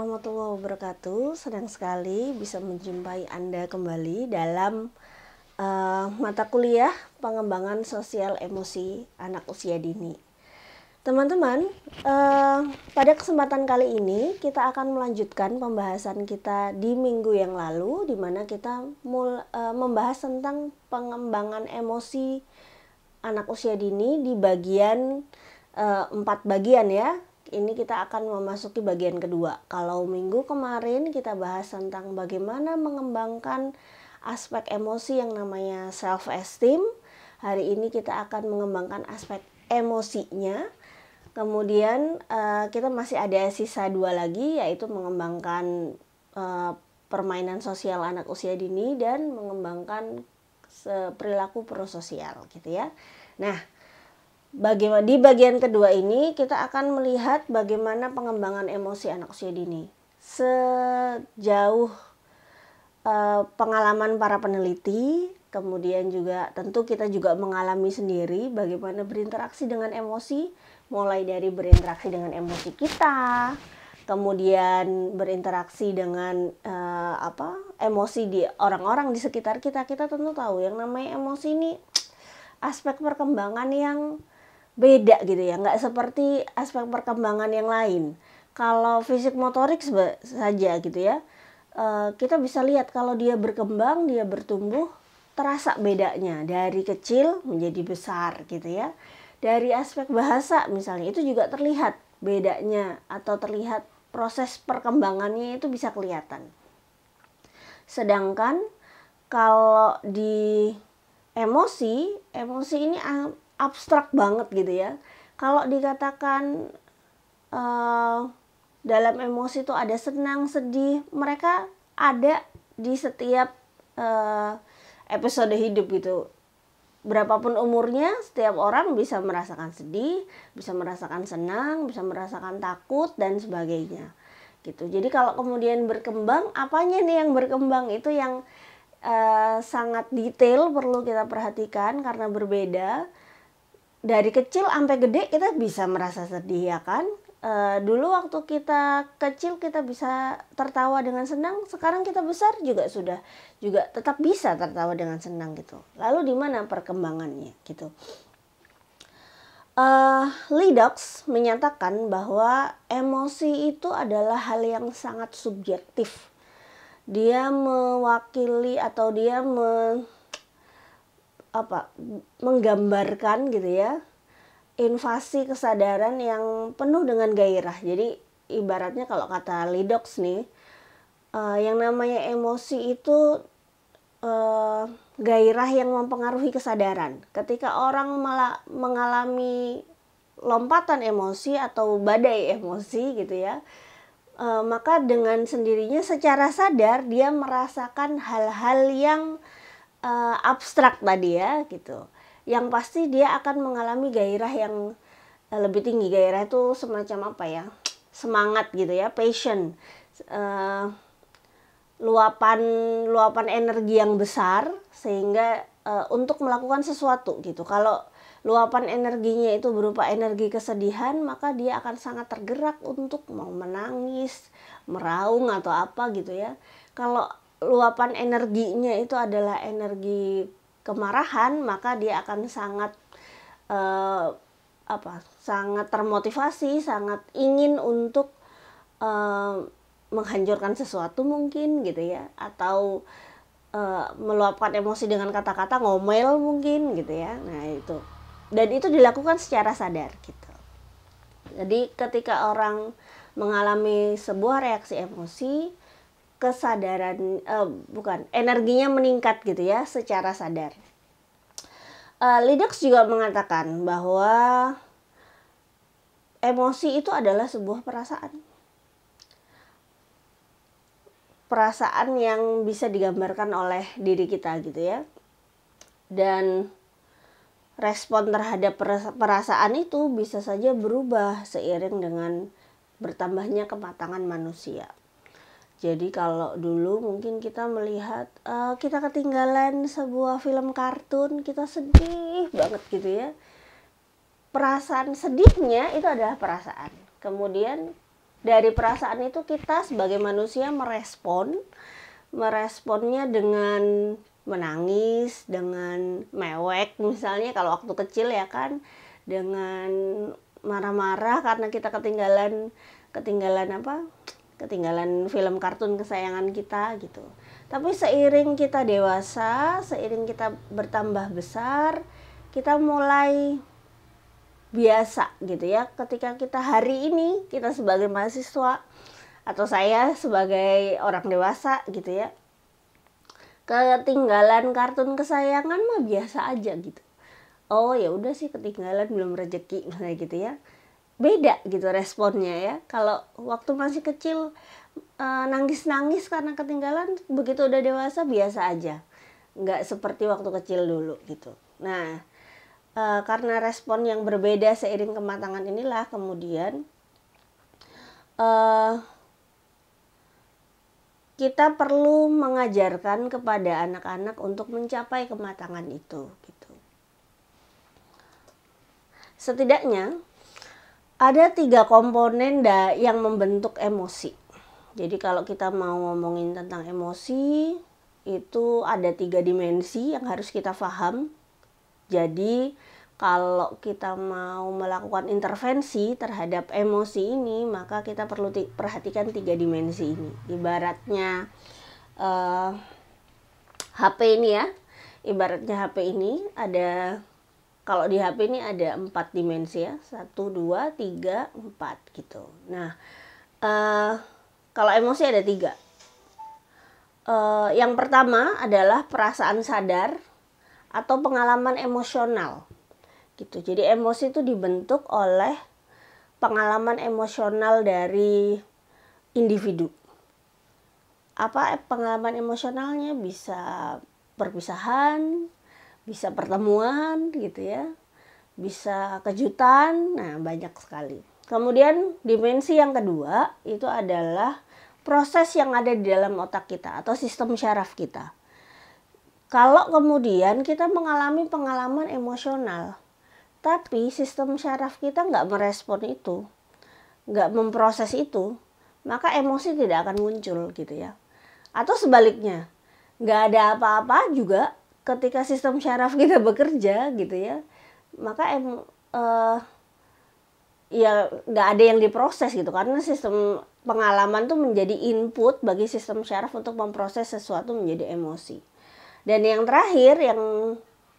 warahmatullahi wabarakatuh. Senang sekali bisa menjumpai Anda kembali dalam mata kuliah pengembangan sosial emosi anak usia dini. Teman-teman, pada kesempatan kali ini kita akan melanjutkan pembahasan kita di minggu yang lalu, di mana kita membahas tentang pengembangan emosi anak usia dini di bagian 4 bagian ya. Ini kita akan memasuki bagian kedua. Kalau minggu kemarin kita bahas tentang bagaimana mengembangkan aspek emosi yang namanya self esteem. Hari ini kita akan mengembangkan aspek emosinya. Kemudian kita masih ada sisa 2 lagi, yaitu mengembangkan permainan sosial anak usia dini dan mengembangkan perilaku prososial gitu ya. Nah, di bagian kedua ini kita akan melihat bagaimana pengembangan emosi anak usia dini sejauh pengalaman para peneliti, kemudian juga tentu kita juga mengalami sendiri bagaimana berinteraksi dengan emosi, mulai dari berinteraksi dengan emosi kita, kemudian berinteraksi dengan emosi di orang-orang di sekitar kita. Kita tentu tahu yang namanya emosi ini aspek perkembangan yang beda gitu ya, nggak seperti aspek perkembangan yang lain. Kalau fisik motorik saja gitu ya, kita bisa lihat kalau dia berkembang, dia bertumbuh, terasa bedanya dari kecil menjadi besar gitu ya. Dari aspek bahasa misalnya itu juga terlihat bedanya, atau terlihat proses perkembangannya itu bisa kelihatan. Sedangkan kalau di emosi ini abstrak banget gitu ya. Kalau dikatakan dalam emosi itu ada senang, sedih, mereka ada di setiap episode hidup gitu. Berapapun umurnya, setiap orang bisa merasakan sedih, bisa merasakan senang, bisa merasakan takut dan sebagainya gitu. Jadi kalau kemudian berkembang, apanya nih yang berkembang, itu yang sangat detail perlu kita perhatikan karena berbeda. Dari kecil sampai gede kita bisa merasa sedih ya kan. Dulu waktu kita kecil kita bisa tertawa dengan senang, sekarang kita besar juga tetap bisa tertawa dengan senang gitu. Lalu di mana perkembangannya gitu? Ledox menyatakan bahwa emosi itu adalah hal yang sangat subjektif. Dia mewakili atau dia menggambarkan gitu ya, invasi kesadaran yang penuh dengan gairah. Jadi ibaratnya kalau kata Ledox nih, yang namanya emosi itu gairah yang mempengaruhi kesadaran. Ketika orang mengalami lompatan emosi atau badai emosi gitu ya, maka dengan sendirinya secara sadar dia merasakan hal-hal yang abstrak tadi ya gitu. Yang pasti dia akan mengalami gairah yang lebih tinggi. Gairah itu semacam semangat gitu ya, passion, luapan energi yang besar sehingga untuk melakukan sesuatu gitu. Kalau luapan energinya itu berupa energi kesedihan, maka dia akan sangat tergerak untuk mau menangis, meraung atau apa gitu ya. Kalau luapan energinya itu adalah energi kemarahan, maka dia akan sangat sangat termotivasi, sangat ingin untuk menghancurkan sesuatu mungkin gitu ya, atau meluapkan emosi dengan kata-kata, ngomel mungkin gitu ya. Nah itu, dan itu dilakukan secara sadar gitu. Jadi ketika orang mengalami sebuah reaksi emosi, kesadaran energinya meningkat gitu ya secara sadar. Ledox juga mengatakan bahwa emosi itu adalah sebuah perasaan yang bisa digambarkan oleh diri kita gitu ya, dan respon terhadap perasaan itu bisa saja berubah seiring dengan bertambahnya kematangan manusia. Jadi kalau dulu mungkin kita melihat kita ketinggalan sebuah film kartun, kita sedih banget gitu ya. Perasaan sedihnya itu adalah perasaan. Kemudian dari perasaan itu kita sebagai manusia meresponnya dengan menangis, dengan mewek misalnya kalau waktu kecil ya kan, dengan marah-marah karena kita ketinggalan film kartun kesayangan kita gitu. Tapi seiring kita dewasa, seiring kita bertambah besar, kita mulai biasa gitu ya. Ketika kita hari ini, kita sebagai mahasiswa atau saya sebagai orang dewasa gitu ya, ketinggalan kartun kesayangan mah biasa aja gitu. Oh ya udah sih, ketinggalan, belum rezeki misalnya gitu ya. Beda gitu responnya ya. Kalau waktu masih kecil nangis-nangis karena ketinggalan, begitu udah dewasa biasa aja, nggak seperti waktu kecil dulu gitu. Nah, karena respon yang berbeda seiring kematangan inilah kemudian kita perlu mengajarkan kepada anak-anak untuk mencapai kematangan itu gitu. Setidaknya ada 3 komponen yang membentuk emosi. Jadi kalau kita mau ngomongin tentang emosi, itu ada 3 dimensi yang harus kita paham. Jadi kalau kita mau melakukan intervensi terhadap emosi ini, maka kita perlu perhatikan 3 dimensi ini. Ibaratnya HP ini ya, ibaratnya HP ini ada, kalau di HP ini ada 4 dimensi ya, 1, 2, 3, 4 gitu. Nah, kalau emosi ada 3. Yang pertama adalah perasaan sadar atau pengalaman emosional gitu. Jadi emosi itu dibentuk oleh pengalaman emosional dari individu. Apa pengalaman emosionalnya? Bisa perpisahan, bisa pertemuan gitu ya, bisa kejutan, nah banyak sekali. Kemudian dimensi yang kedua itu adalah proses yang ada di dalam otak kita atau sistem syaraf kita. Kalau kemudian kita mengalami pengalaman emosional, tapi sistem syaraf kita nggak merespon itu, nggak memproses itu, maka emosi tidak akan muncul gitu ya. Atau sebaliknya, nggak ada apa-apa juga ketika sistem syaraf kita bekerja gitu ya, maka ya nggak ada yang diproses gitu, karena sistem pengalaman tuh menjadi input bagi sistem syaraf untuk memproses sesuatu menjadi emosi. Dan yang terakhir yang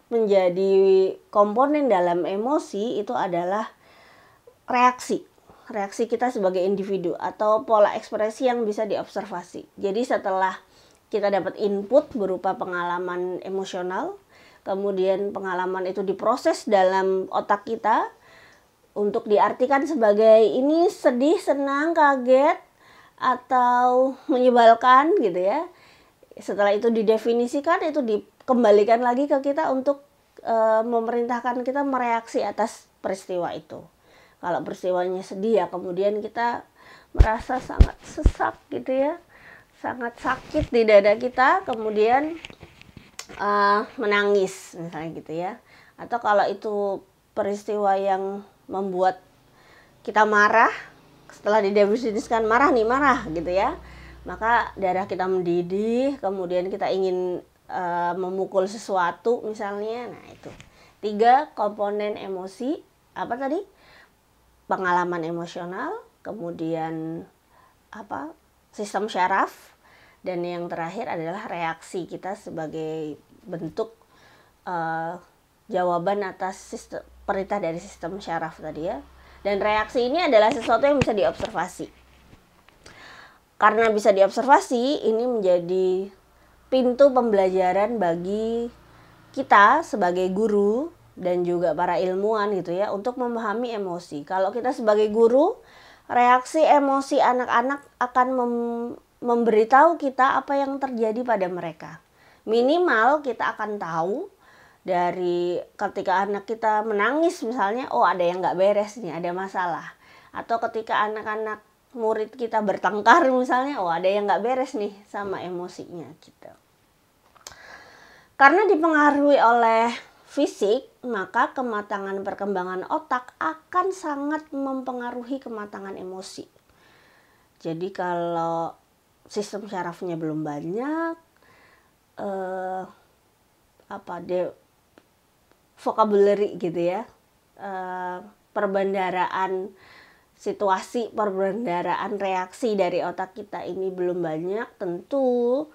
menjadi komponen dalam emosi itu adalah reaksi kita sebagai individu atau pola ekspresi yang bisa diobservasi. Jadi setelah kita dapat input berupa pengalaman emosional, kemudian pengalaman itu diproses dalam otak kita untuk diartikan sebagai ini sedih, senang, kaget, atau menyebalkan gitu ya. Setelah itu didefinisikan, itu dikembalikan lagi ke kita untuk memerintahkan kita mereaksi atas peristiwa itu. Kalau peristiwanya sedih ya kemudian kita merasa sangat sesak gitu ya, sangat sakit di dada kita, kemudian menangis misalnya gitu ya. Atau kalau itu peristiwa yang membuat kita marah, setelah didefinisikan marah gitu ya, maka darah kita mendidih, kemudian kita ingin memukul sesuatu misalnya. Nah itu 3 komponen emosi. Apa tadi? Pengalaman emosional, kemudian sistem syaraf, dan yang terakhir adalah reaksi kita sebagai bentuk jawaban atas perintah dari sistem syaraf tadi ya. Dan reaksi ini adalah sesuatu yang bisa diobservasi. Karena bisa diobservasi, ini menjadi pintu pembelajaran bagi kita sebagai guru dan juga para ilmuwan gitu ya, untuk memahami emosi. Kalau kita sebagai guru, reaksi emosi anak-anak akan memberitahu kita apa yang terjadi pada mereka. Minimal kita akan tahu dari ketika anak kita menangis misalnya, oh ada yang nggak beres nih, ada masalah. Atau ketika anak-anak murid kita bertengkar misalnya, oh ada yang nggak beres nih sama emosinya gitu. Karena dipengaruhi oleh fisik, maka kematangan perkembangan otak akan sangat mempengaruhi kematangan emosi. Jadi kalau sistem syarafnya belum banyak, vocabulary gitu ya, perbendaharaan situasi, perbendaharaan reaksi dari otak kita ini belum banyak, tentu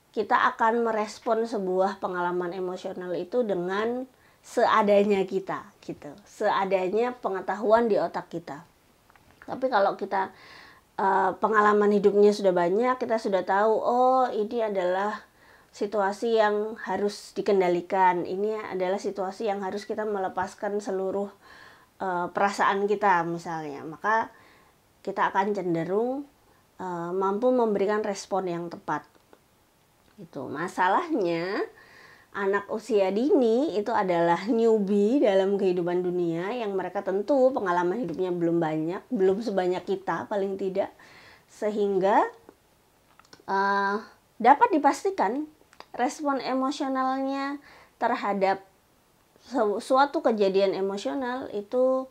kita akan merespon sebuah pengalaman emosional itu dengan seadanya kita gitu, seadanya pengetahuan di otak kita. Tapi kalau kita pengalaman hidupnya sudah banyak, kita sudah tahu, oh ini adalah situasi yang harus dikendalikan, ini adalah situasi yang harus kita melepaskan seluruh perasaan kita misalnya, maka kita akan cenderung mampu memberikan respon yang tepat. Itu masalahnya, anak usia dini itu adalah newbie dalam kehidupan dunia, yang mereka tentu pengalaman hidupnya belum banyak, belum sebanyak kita paling tidak, sehingga dapat dipastikan respon emosionalnya terhadap suatu kejadian emosional itu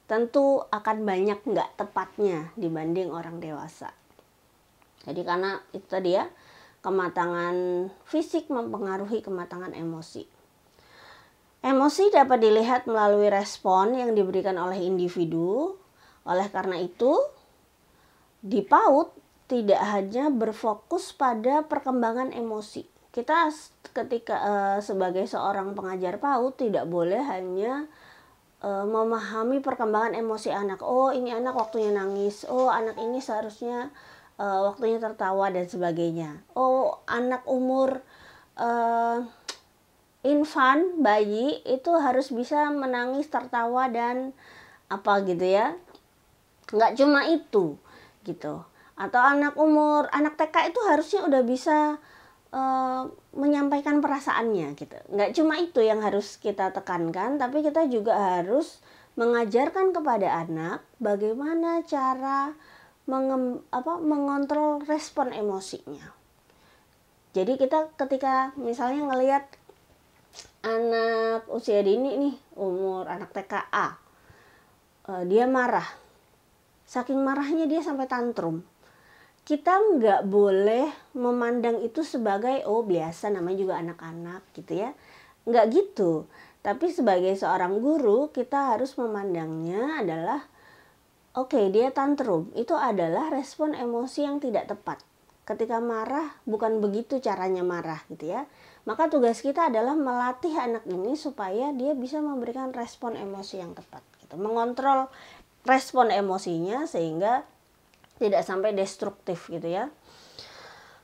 tentu akan banyak nggak tepatnya dibanding orang dewasa. Jadi karena itu tadi ya, kematangan fisik mempengaruhi kematangan emosi. Emosi dapat dilihat melalui respon yang diberikan oleh individu. Oleh karena itu, di PAUD tidak hanya berfokus pada perkembangan emosi. Kita ketika sebagai seorang pengajar PAUD tidak boleh hanya memahami perkembangan emosi anak. Oh, ini anak waktunya nangis. Oh, anak ini seharusnya waktunya tertawa dan sebagainya. Oh, anak umur infant, bayi itu harus bisa menangis, tertawa dan apa gitu ya. Nggak cuma itu gitu. Atau anak TK itu harusnya udah bisa menyampaikan perasaannya gitu. Nggak cuma itu yang harus kita tekankan, tapi kita juga harus mengajarkan kepada anak bagaimana cara mengontrol respon emosinya. Jadi kita ketika misalnya ngelihat anak usia dini nih, umur anak TKA, dia marah, saking marahnya dia sampai tantrum. Kita nggak boleh memandang itu sebagai oh biasa, namanya juga anak-anak gitu ya, nggak gitu. Tapi sebagai seorang guru kita harus memandangnya adalah oke, dia tantrum, itu adalah respon emosi yang tidak tepat. Ketika marah, bukan begitu caranya marah gitu ya. Maka tugas kita adalah melatih anak ini supaya dia bisa memberikan respon emosi yang tepat. Gitu. Mengontrol respon emosinya sehingga tidak sampai destruktif gitu ya.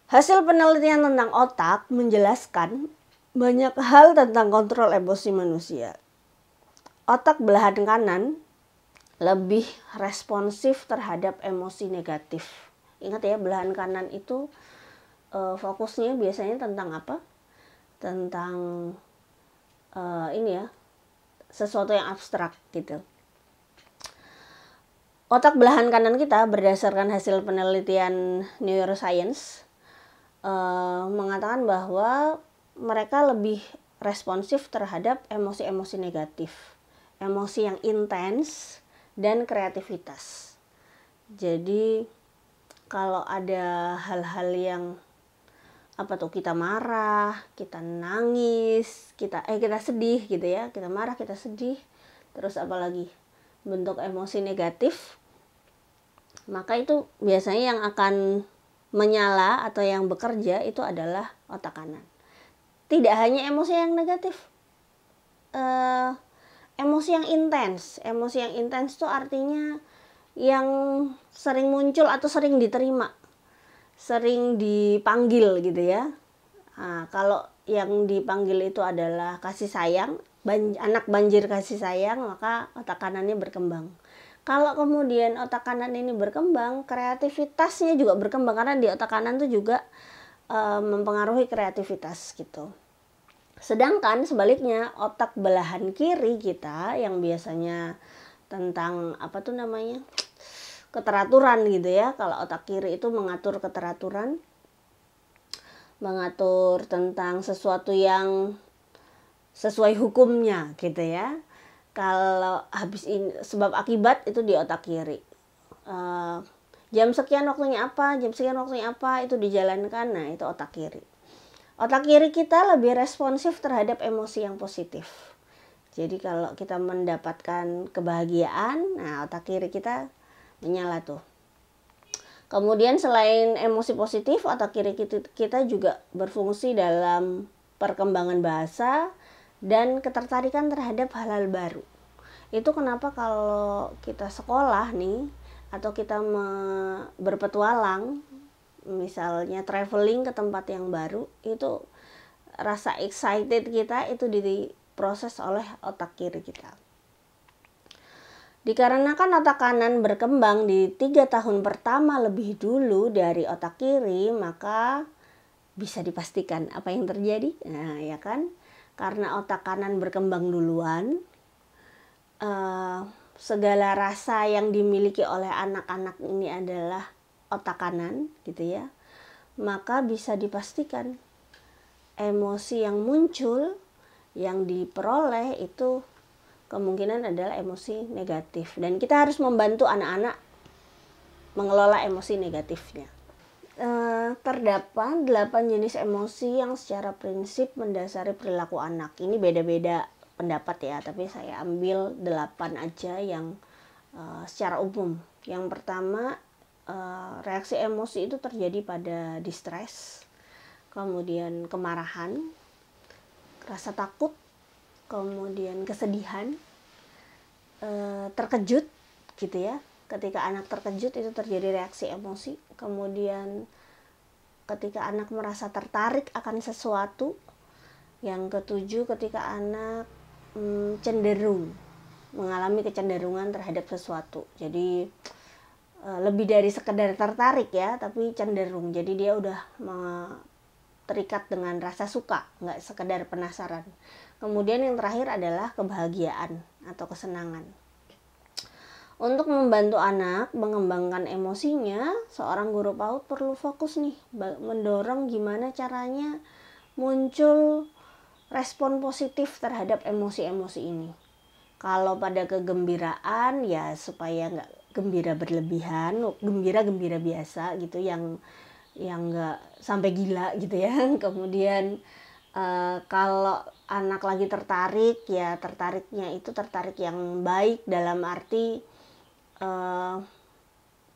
Hasil penelitian tentang otak menjelaskan banyak hal tentang kontrol emosi manusia. Otak belahan kanan lebih responsif terhadap emosi negatif. Ingat ya, belahan kanan itu fokusnya biasanya tentang apa? Tentang ini ya, sesuatu yang abstrak gitu. Otak belahan kanan kita berdasarkan hasil penelitian neuroscience mengatakan bahwa mereka lebih responsif terhadap emosi-emosi negatif, emosi yang intens, dan kreativitas. Jadi kalau ada hal-hal yang kita marah, kita nangis, kita sedih gitu ya, kita marah, kita sedih, terus apalagi bentuk emosi negatif, maka itu biasanya yang akan menyala atau yang bekerja itu adalah otak kanan. Tidak hanya emosi yang negatif, emosi yang intens. Emosi yang intens itu artinya yang sering muncul atau sering diterima, sering dipanggil gitu ya. Nah, kalau yang dipanggil itu adalah kasih sayang, anak banjir kasih sayang, maka otak kanannya berkembang. Kalau kemudian otak kanan ini berkembang, kreativitasnya juga berkembang, karena di otak kanan itu juga mempengaruhi kreativitas gitu. Sedangkan sebaliknya otak belahan kiri kita yang biasanya tentang keteraturan gitu ya. Kalau otak kiri itu mengatur keteraturan, mengatur tentang sesuatu yang sesuai hukumnya gitu ya. Kalau habis ini sebab akibat itu di otak kiri. Jam sekian waktunya apa, jam sekian waktunya apa, itu dijalankan, nah itu otak kiri. Otak kiri kita lebih responsif terhadap emosi yang positif. Jadi kalau kita mendapatkan kebahagiaan, nah otak kiri kita menyala tuh. Kemudian selain emosi positif, otak kiri kita juga berfungsi dalam perkembangan bahasa dan ketertarikan terhadap hal-hal baru. Itu kenapa kalau kita sekolah nih, atau kita berpetualang, misalnya traveling ke tempat yang baru, itu rasa excited kita itu diproses oleh otak kiri kita. Dikarenakan otak kanan berkembang di 3 tahun pertama lebih dulu dari otak kiri, maka bisa dipastikan apa yang terjadi. Nah, ya kan? Karena otak kanan berkembang duluan, segala rasa yang dimiliki oleh anak-anak ini adalah otak kanan, gitu ya. Maka bisa dipastikan emosi yang muncul, yang diperoleh itu kemungkinan adalah emosi negatif. Dan kita harus membantu anak-anak mengelola emosi negatifnya. Terdapat 8 jenis emosi yang secara prinsip mendasari perilaku anak. Ini beda-beda pendapat ya, tapi saya ambil 8 aja yang secara umum. Yang pertama, reaksi emosi itu terjadi pada distress, kemudian kemarahan, rasa takut, kemudian kesedihan, terkejut gitu ya. Ketika anak terkejut itu terjadi reaksi emosi. Kemudian ketika anak merasa tertarik akan sesuatu. Yang ketujuh, ketika anak cenderung mengalami kecenderungan terhadap sesuatu. Jadi lebih dari sekedar tertarik ya, tapi cenderung. Jadi dia udah terikat dengan rasa suka, nggak sekedar penasaran. Kemudian yang terakhir adalah kebahagiaan atau kesenangan. Untuk membantu anak mengembangkan emosinya, seorang guru PAUD perlu fokus nih, mendorong gimana caranya muncul respon positif terhadap emosi-emosi ini. Kalau pada kegembiraan ya supaya nggak gembira berlebihan, gembira biasa gitu, yang nggak sampai gila gitu ya. Kemudian kalau anak lagi tertarik, ya tertariknya itu tertarik yang baik, dalam arti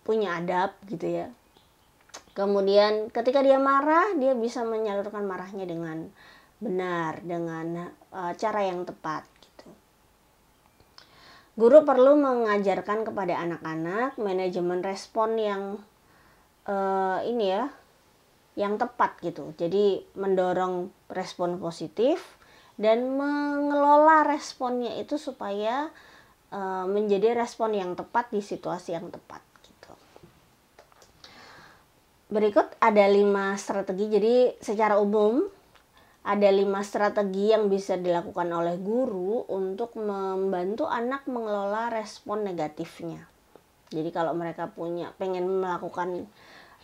punya adab gitu ya. Kemudian ketika dia marah, dia bisa menyalurkan marahnya dengan benar, dengan cara yang tepat gitu. Guru perlu mengajarkan kepada anak-anak manajemen respon yang ini ya, yang tepat gitu. Jadi mendorong respon positif dan mengelola responnya itu supaya menjadi respon yang tepat di situasi yang tepat gitu. Berikut ada 5 strategi. Jadi secara umum ada 5 strategi yang bisa dilakukan oleh guru untuk membantu anak mengelola respon negatifnya. Jadi kalau mereka pengen melakukan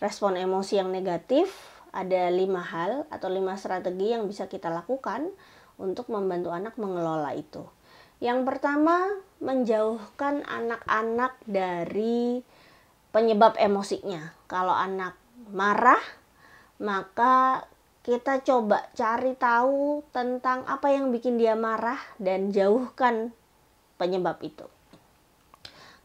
respon emosi yang negatif, ada 5 hal atau 5 strategi yang bisa kita lakukan untuk membantu anak mengelola itu. Yang pertama, menjauhkan anak-anak dari penyebab emosinya. Kalau anak marah, maka kita coba cari tahu tentang apa yang bikin dia marah dan jauhkan penyebab itu.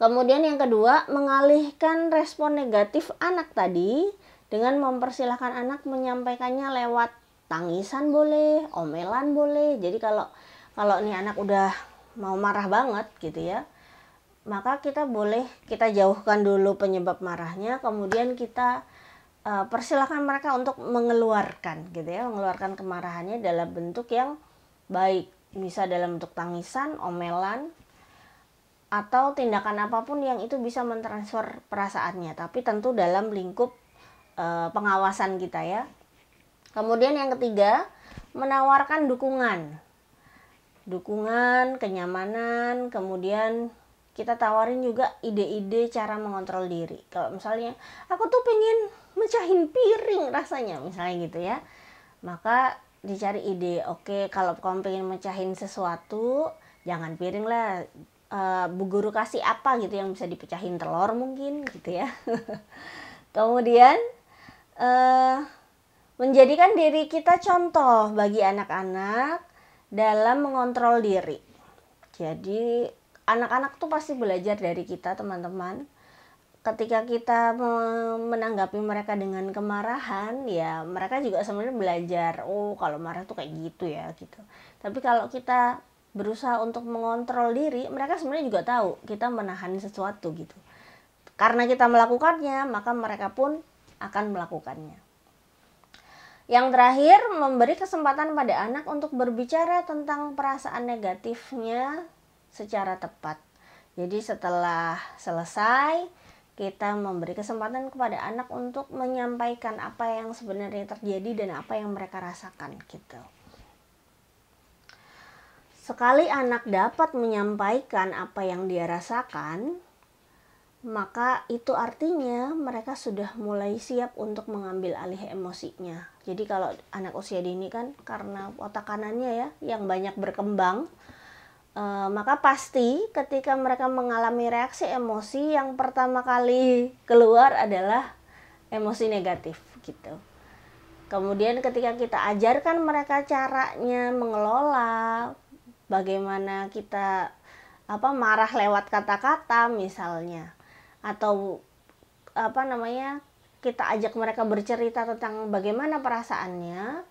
Kemudian yang kedua, mengalihkan respon negatif anak tadi dengan mempersilahkan anak menyampaikannya lewat tangisan boleh, omelan boleh. Jadi kalau nih anak udah mau marah banget gitu ya, maka kita jauhkan dulu penyebab marahnya, kemudian kita persilahkan mereka untuk mengeluarkan gitu ya, mengeluarkan kemarahannya dalam bentuk yang baik, bisa dalam bentuk tangisan, omelan, atau tindakan apapun yang itu bisa mentransfer perasaannya, tapi tentu dalam lingkup pengawasan kita ya. Kemudian yang ketiga, menawarkan dukungan, kenyamanan. Kemudian kita tawarin juga ide-ide cara mengontrol diri. Kalau misalnya aku tuh pengen mecahin piring rasanya, misalnya gitu ya, maka dicari ide. Oke, kalau kamu pengen mecahin sesuatu, jangan piring lah, Bu Guru kasih apa gitu yang bisa dipecahin telur mungkin gitu ya. Kemudian menjadikan diri kita contoh bagi anak-anak dalam mengontrol diri. Jadi anak-anak tuh pasti belajar dari kita, teman-teman. Ketika kita menanggapi mereka dengan kemarahan, ya mereka juga sebenarnya belajar, oh kalau marah tuh kayak gitu ya gitu. Tapi kalau kita berusaha untuk mengontrol diri, mereka sebenarnya juga tahu kita menahan sesuatu gitu. Karena kita melakukannya, maka mereka pun akan melakukannya. Yang terakhir, memberi kesempatan pada anak untuk berbicara tentang perasaan negatifnya secara tepat. Jadi setelah selesai, kita memberi kesempatan kepada anak untuk menyampaikan apa yang sebenarnya terjadi dan apa yang mereka rasakan gitu. Sekali anak dapat menyampaikan apa yang dia rasakan, maka itu artinya mereka sudah mulai siap untuk mengambil alih emosinya. Jadi kalau anak usia dini kan karena otak kanannya ya yang banyak berkembang, maka pasti ketika mereka mengalami reaksi emosi yang pertama kali keluar adalah emosi negatif gitu. Kemudian ketika kita ajarkan mereka caranya mengelola, bagaimana kita marah lewat kata-kata misalnya, atau kita ajak mereka bercerita tentang bagaimana perasaannya,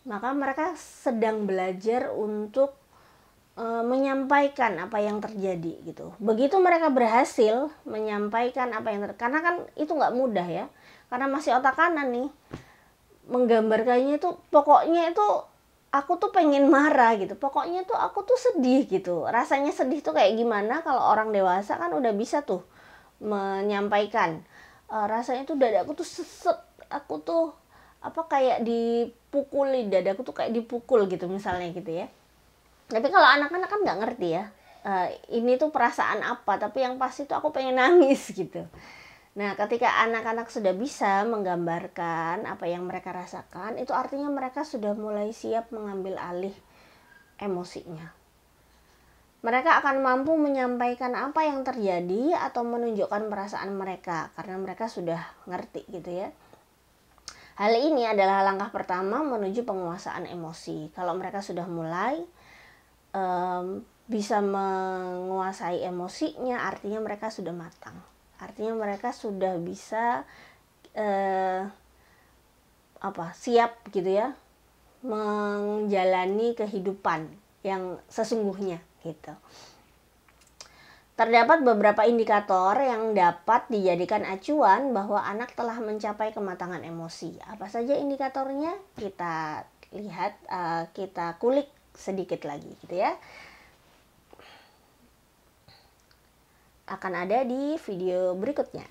maka mereka sedang belajar untuk menyampaikan apa yang terjadi gitu. Begitu mereka berhasil menyampaikan apa yang karena kan itu nggak mudah ya, karena masih otak kanan nih, menggambarkannya itu pokoknya itu aku tuh pengen marah gitu, pokoknya tuh aku tuh sedih gitu. Rasanya sedih tuh kayak gimana, kalau orang dewasa kan udah bisa tuh menyampaikan, rasanya tuh dadaku tuh sesek, aku tuh kayak dipukulin, dadaku tuh kayak dipukul gitu misalnya gitu ya. Tapi kalau anak-anak kan nggak ngerti ya, ini tuh perasaan apa, tapi yang pasti tuh aku pengen nangis gitu. Nah ketika anak-anak sudah bisa menggambarkan apa yang mereka rasakan, itu artinya mereka sudah mulai siap mengambil alih emosinya. Mereka akan mampu menyampaikan apa yang terjadi atau menunjukkan perasaan mereka karena mereka sudah ngerti gitu ya. Hal ini adalah langkah pertama menuju penguasaan emosi. Kalau mereka sudah mulai bisa menguasai emosinya, artinya mereka sudah matang. Artinya mereka sudah bisa siap gitu ya menjalani kehidupan yang sesungguhnya gitu. Terdapat beberapa indikator yang dapat dijadikan acuan bahwa anak telah mencapai kematangan emosi. Apa saja indikatornya? Kita lihat, kita kulik sedikit lagi gitu ya. Akan ada di video berikutnya.